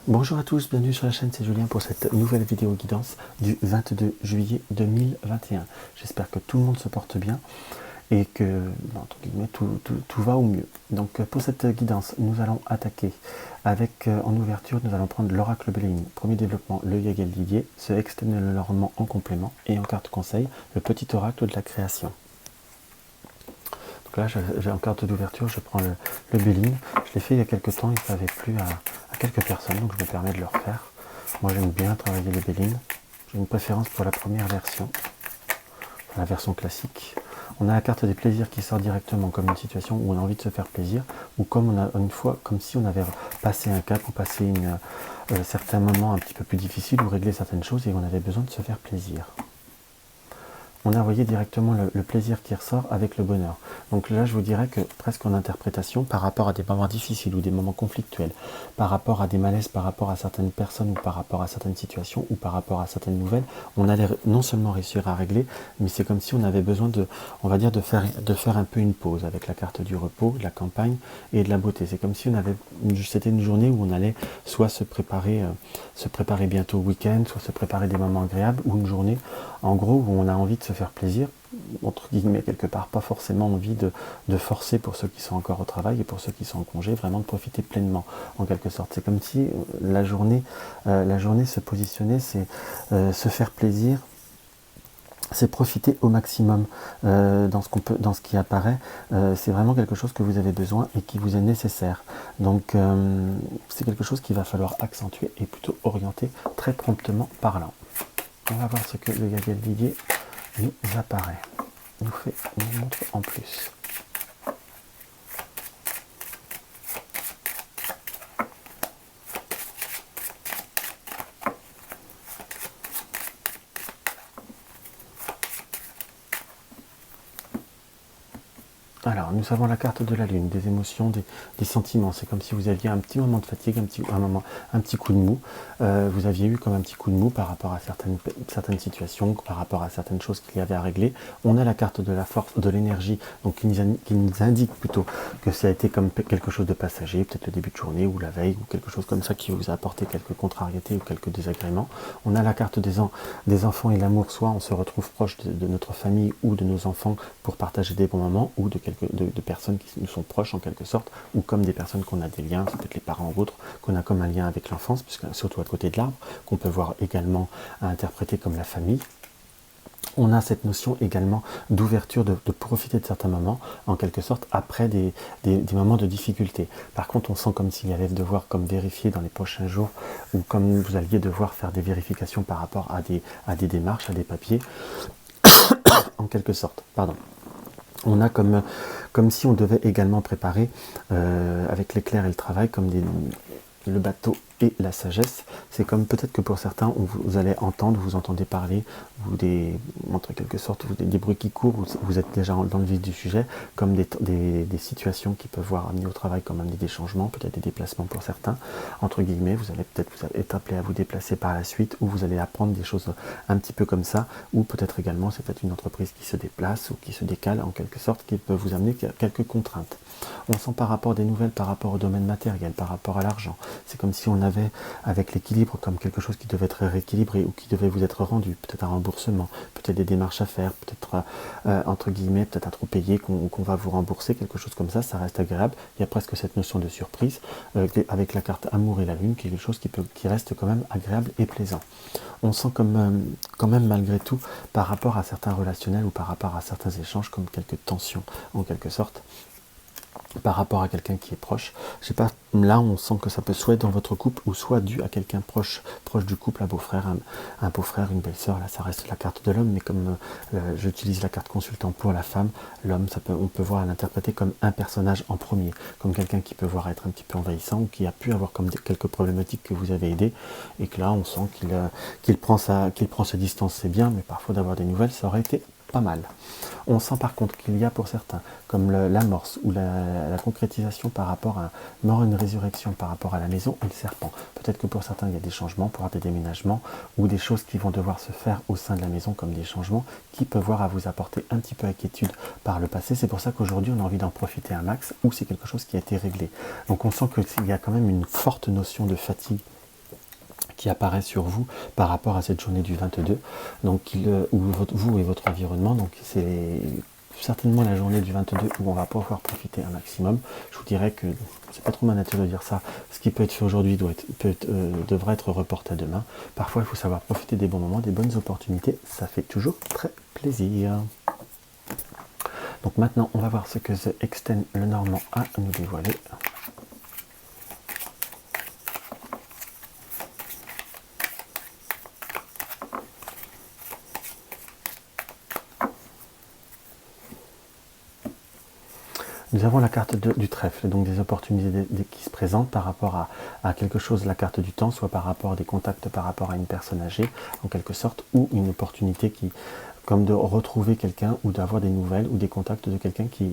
Bonjour à tous, bienvenue sur la chaîne, c'est Julien pour cette nouvelle vidéo guidance du 22 juillet 2021. J'espère que tout le monde se porte bien et que, entre guillemets, tout va au mieux. Donc pour cette guidance, nous allons attaquer avec, en ouverture, nous allons prendre l'oracle Béline. Premier développement, le Yagel Didier, ce externe le rendement en complément et en carte conseil, le petit oracle de la création. Donc là, j'ai en carte d'ouverture, je prends le Béline. Je l'ai fait il y a quelques temps, il ne m'avait plu à quelques personnes, donc je me permets de le refaire. Moi, j'aime bien travailler les Bélines. J'ai une préférence pour la première version, la version classique. On a la carte des plaisirs qui sort directement, comme une situation où on a envie de se faire plaisir, ou comme on a une fois, comme si on avait passé un cap ou passé certains moments un petit peu plus difficiles ou réglé certaines choses et on avait besoin de se faire plaisir. On a envoyé directement le plaisir qui ressort avec le bonheur. Donc là, je vous dirais que presque en interprétation, par rapport à des moments difficiles ou des moments conflictuels, par rapport à des malaises, par rapport à certaines personnes ou par rapport à certaines situations ou par rapport à certaines nouvelles, on allait non seulement réussir à régler, mais c'est comme si on avait besoin de, on va dire, de faire un peu une pause avec la carte du repos, de la campagne et de la beauté. C'est comme si on avait, c'était une journée où on allait soit se préparer bientôt au week-end, soit se préparer des moments agréables, ou une journée, en gros, où on a envie de se faire plaisir, entre guillemets quelque part, pas forcément envie de forcer pour ceux qui sont encore au travail et pour ceux qui sont en congé, vraiment de profiter pleinement, en quelque sorte. C'est comme si la journée se positionnait, c'est se faire plaisir, c'est profiter au maximum dans ce qui apparaît. C'est vraiment quelque chose que vous avez besoin et qui vous est nécessaire. Donc c'est quelque chose qu'il va falloir accentuer et plutôt orienter très promptement parlant. On va voir ce que le Yagel Didier nous apparaît, nous montre en plus. Alors, nous avons la carte de la lune, des émotions, des sentiments. C'est comme si vous aviez un petit moment de fatigue, un petit coup de mou. Vous aviez eu comme un petit coup de mou par rapport à certaines situations, par rapport à certaines choses qu'il y avait à régler. On a la carte de la force, de l'énergie, donc qui nous indique plutôt que ça a été comme quelque chose de passager, peut-être le début de journée ou la veille ou quelque chose comme ça qui vous a apporté quelques contrariétés ou quelques désagréments. On a la carte des enfants et l'amour, soit on se retrouve proche de notre famille ou de nos enfants pour partager des bons moments, ou de personnes qui nous sont proches en quelque sorte, ou comme des personnes qu'on a des liens, ça peut être les parents ou autres, qu'on a comme un lien avec l'enfance, puisque surtout à côté de l'arbre, qu'on peut voir également à interpréter comme la famille. On a cette notion également d'ouverture, de profiter de certains moments, en quelque sorte, après des moments de difficulté. Par contre, on sent comme s'il y avait devoir comme vérifier dans les prochains jours, ou comme vous alliez devoir faire des vérifications par rapport à des démarches, à des papiers, en quelque sorte, pardon. On a comme si on devait également préparer, avec l'éclair et le travail, comme le bateau et la sagesse. C'est comme peut-être que pour certains, vous allez entendre, vous entendez parler, entre quelque sorte, des bruits qui courent, vous êtes déjà dans le vif du sujet, comme des situations qui peuvent voir amener au travail comme amener des changements, peut-être des déplacements pour certains, entre guillemets, vous allez être appelé à vous déplacer par la suite, ou vous allez apprendre des choses un petit peu comme ça, ou peut-être également c'est peut-être une entreprise qui se déplace ou qui se décale en quelque sorte, qui peut vous amener quelques contraintes. On sent par rapport des nouvelles, par rapport au domaine matériel, par rapport à l'argent. C'est comme si on avait, avec l'équilibre, comme quelque chose qui devait être rééquilibré ou qui devait vous être rendu. Peut-être un remboursement, peut-être des démarches à faire, peut-être, entre guillemets, peut-être un trop payé qu'on va vous rembourser, quelque chose comme ça reste agréable. Il y a presque cette notion de surprise, avec la carte Amour et la Lune, quelque chose qui reste quand même agréable et plaisant. On sent quand même malgré tout, par rapport à certains relationnels ou par rapport à certains échanges, comme quelques tensions, en quelque sorte, par rapport à quelqu'un qui est proche. Je sais pas, là on sent que ça peut soit être dans votre couple ou soit dû à quelqu'un proche du couple, un beau-frère, un beau-frère, une belle-sœur. Là ça reste la carte de l'homme, mais comme j'utilise la carte consultant pour la femme, l'homme, on peut voir l'interpréter comme un personnage en premier, comme quelqu'un qui peut voir être un petit peu envahissant ou qui a pu avoir comme quelques problématiques que vous avez aidé, et que là on sent qu'il prend ses distances, c'est bien, mais parfois d'avoir des nouvelles, ça aurait été pas mal. On sent par contre qu'il y a pour certains, comme l'amorce ou la concrétisation par rapport à mort et une résurrection par rapport à la maison et le serpent. Peut-être que pour certains il y a des changements, pour des déménagements ou des choses qui vont devoir se faire au sein de la maison, comme des changements qui peuvent voir à vous apporter un petit peu d'inquiétude par le passé. C'est pour ça qu'aujourd'hui on a envie d'en profiter un max, ou c'est quelque chose qui a été réglé. Donc on sent qu'il y a quand même une forte notion de fatigue qui apparaît sur vous par rapport à cette journée du 22, donc vous et votre environnement. Donc c'est certainement la journée du 22 où on va pouvoir profiter un maximum. Je vous dirais que c'est pas trop ma nature de dire ça. Ce qui peut être fait aujourd'hui devrait être reporté à demain. Parfois, il faut savoir profiter des bons moments, des bonnes opportunités. Ça fait toujours très plaisir. Donc maintenant, on va voir ce que The Extend Lenormand a à nous dévoiler. Nous avons la carte du trèfle, donc des opportunités qui se présentent par rapport à quelque chose, la carte du temps, soit par rapport à des contacts, par rapport à une personne âgée, en quelque sorte, ou une opportunité comme de retrouver quelqu'un, ou d'avoir des nouvelles, ou des contacts de quelqu'un que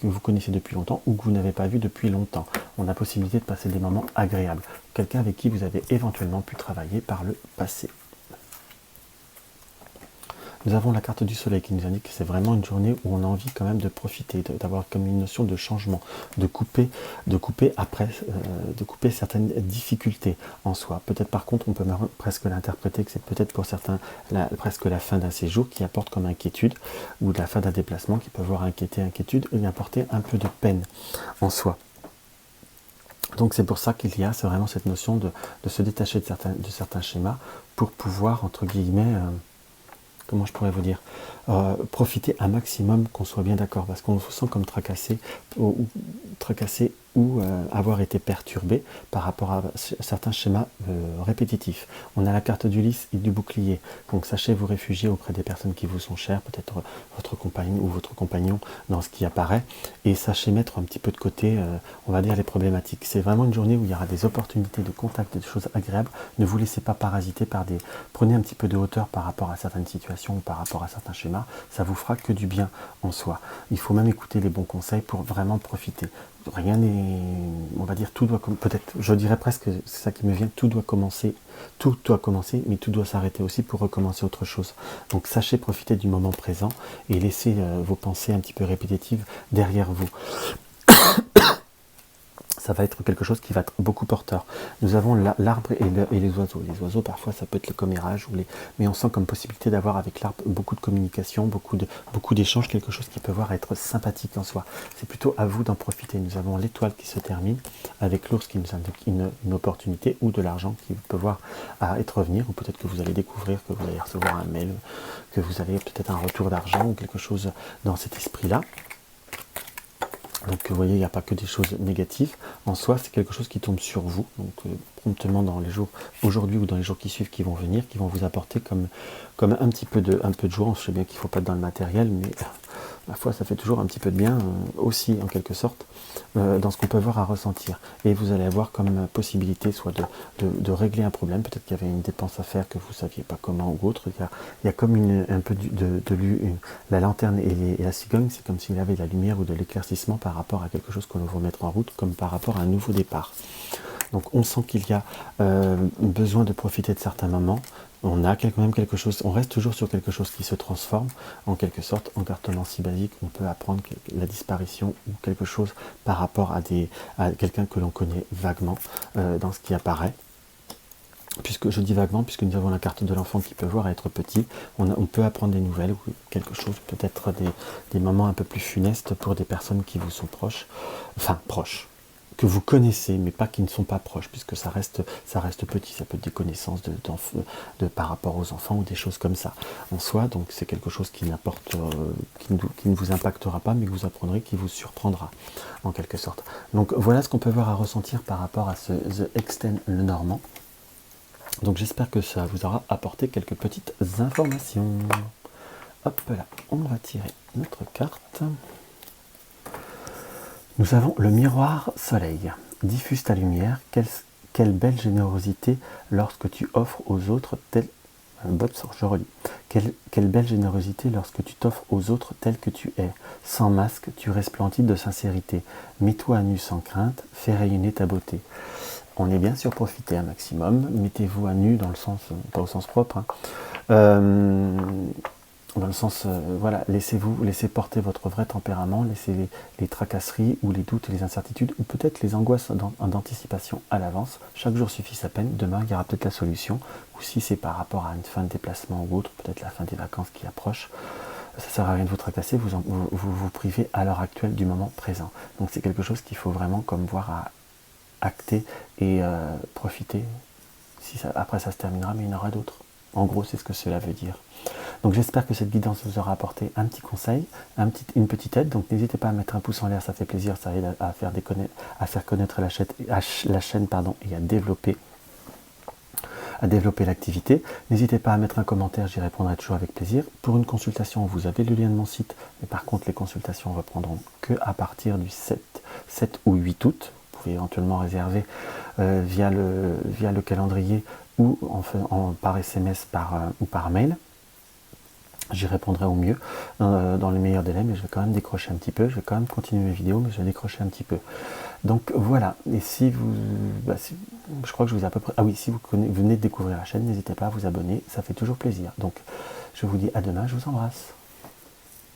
vous connaissez depuis longtemps, ou que vous n'avez pas vu depuis longtemps. On a la possibilité de passer des moments agréables. Quelqu'un avec qui vous avez éventuellement pu travailler par le passé. Nous avons la carte du soleil qui nous indique que c'est vraiment une journée où on a envie quand même de profiter, d'avoir comme une notion de changement, de couper certaines difficultés en soi. Peut-être par contre on peut presque l'interpréter que c'est peut-être pour certains presque la fin d'un séjour qui apporte comme inquiétude, ou de la fin d'un déplacement qui peut avoir inquiétude et apporter un peu de peine en soi. Donc c'est pour ça qu'il y a vraiment cette notion de se détacher de certains schémas pour pouvoir, entre guillemets, comment je pourrais vous dire, profiter un maximum, qu'on soit bien d'accord, parce qu'on se sent comme tracassé ou avoir été perturbé par rapport à certains schémas répétitifs. On a la carte du lys et du bouclier, donc sachez vous réfugier auprès des personnes qui vous sont chères, peut-être votre compagne ou votre compagnon dans ce qui apparaît, et sachez mettre un petit peu de côté, on va dire, les problématiques. C'est vraiment une journée où il y aura des opportunités de contact, des choses agréables. Ne vous laissez pas parasiter par prenez un petit peu de hauteur par rapport à certaines situations ou par rapport à certains schémas, ça vous fera que du bien en soi. Il faut même écouter les bons conseils pour vraiment profiter. Rien n'est, on va dire, tout doit, peut-être, je dirais presque, c'est ça qui me vient, tout doit commencer, mais tout doit s'arrêter aussi pour recommencer autre chose. Donc sachez profiter du moment présent et laissez vos pensées un petit peu répétitives derrière vous. Ça va être quelque chose qui va être beaucoup porteur. Nous avons l'arbre et les oiseaux. Les oiseaux, parfois, ça peut être le commérage, mais on sent comme possibilité d'avoir avec l'arbre beaucoup de communication, beaucoup d'échanges, quelque chose qui peut voir être sympathique en soi. C'est plutôt à vous d'en profiter. Nous avons l'étoile qui se termine avec l'ours qui nous indique une opportunité, ou de l'argent qui peut voir à être revenir, ou peut-être que vous allez découvrir que vous allez recevoir un mail, que vous allez peut-être un retour d'argent ou quelque chose dans cet esprit-là. Donc vous voyez, il n'y a pas que des choses négatives. En soi, c'est quelque chose qui tombe sur vous, donc promptement dans les jours, aujourd'hui ou dans les jours qui suivent, qui vont venir, qui vont vous apporter comme un peu de joie. Je sais bien qu'il ne faut pas être dans le matériel, mais ma foi, ça fait toujours un petit peu de bien aussi, en quelque sorte, dans ce qu'on peut avoir à ressentir. Et vous allez avoir comme possibilité soit de régler un problème, peut-être qu'il y avait une dépense à faire que vous ne saviez pas comment ou autre. Il y a comme un peu la lanterne et la cigogne, c'est comme s'il y avait de la lumière ou de l'éclaircissement par rapport à quelque chose que l'on veut mettre en route, comme par rapport à un nouveau départ. Donc on sent qu'il y a besoin de profiter de certains moments. On a même quelque chose, on reste toujours sur quelque chose qui se transforme, en quelque sorte. En cartomancie basique, on peut apprendre la disparition ou quelque chose par rapport à quelqu'un que l'on connaît vaguement dans ce qui apparaît. Puisque je dis vaguement, puisque nous avons la carte de l'enfant qui peut voir être petit, on peut apprendre des nouvelles ou quelque chose, peut-être des moments un peu plus funestes pour des personnes qui vous sont proches, que vous connaissez, mais pas qui ne sont pas proches, puisque ça reste petit, ça peut être des connaissances par rapport aux enfants ou des choses comme ça en soi. Donc c'est quelque chose qui ne vous impactera pas, mais que vous apprendrez, qui vous surprendra en quelque sorte. Donc voilà ce qu'on peut voir à ressentir par rapport à ce The Extend Lenormand. Donc j'espère que ça vous aura apporté quelques petites informations. Hop là, on va tirer notre carte. Nous avons le miroir soleil. Diffuse ta lumière, quelle belle générosité lorsque tu offres aux autres je relis. Quelle belle générosité lorsque tu t'offres aux autres tel que tu es. Sans masque, tu resplendis de sincérité. Mets-toi à nu sans crainte, fais rayonner ta beauté. On est bien sûr profité un maximum, mettez-vous à nu dans le sens, pas au sens propre. dans le sens, voilà, laissez porter votre vrai tempérament, laissez les tracasseries ou les doutes et les incertitudes, ou peut-être les angoisses d'anticipation à l'avance. Chaque jour suffit sa peine, demain il y aura peut-être la solution, ou si c'est par rapport à une fin de déplacement ou autre, peut-être la fin des vacances qui approche, ça ne sert à rien de vous tracasser, vous privez à l'heure actuelle du moment présent. Donc c'est quelque chose qu'il faut vraiment comme voir à acter et profiter. Après ça se terminera, mais il y en aura d'autres. En gros, c'est ce que cela veut dire. Donc j'espère que cette guidance vous aura apporté un petit conseil, une petite aide. Donc n'hésitez pas à mettre un pouce en l'air, ça fait plaisir, ça aide à faire connaître la chaîne et à développer l'activité. N'hésitez pas à mettre un commentaire, j'y répondrai toujours avec plaisir. Pour une consultation, vous avez le lien de mon site, mais par contre les consultations reprendront que à partir du 7 ou 8 août. Vous pouvez éventuellement réserver via le calendrier ou par SMS ou par mail. J'y répondrai au mieux dans les meilleurs délais, mais je vais quand même décrocher un petit peu. Je vais quand même continuer mes vidéos, mais je vais décrocher un petit peu. Donc voilà, et si vous... je crois que je vous ai à peu près... Ah oui, si vous venez de découvrir la chaîne, n'hésitez pas à vous abonner, ça fait toujours plaisir. Donc je vous dis à demain, je vous embrasse.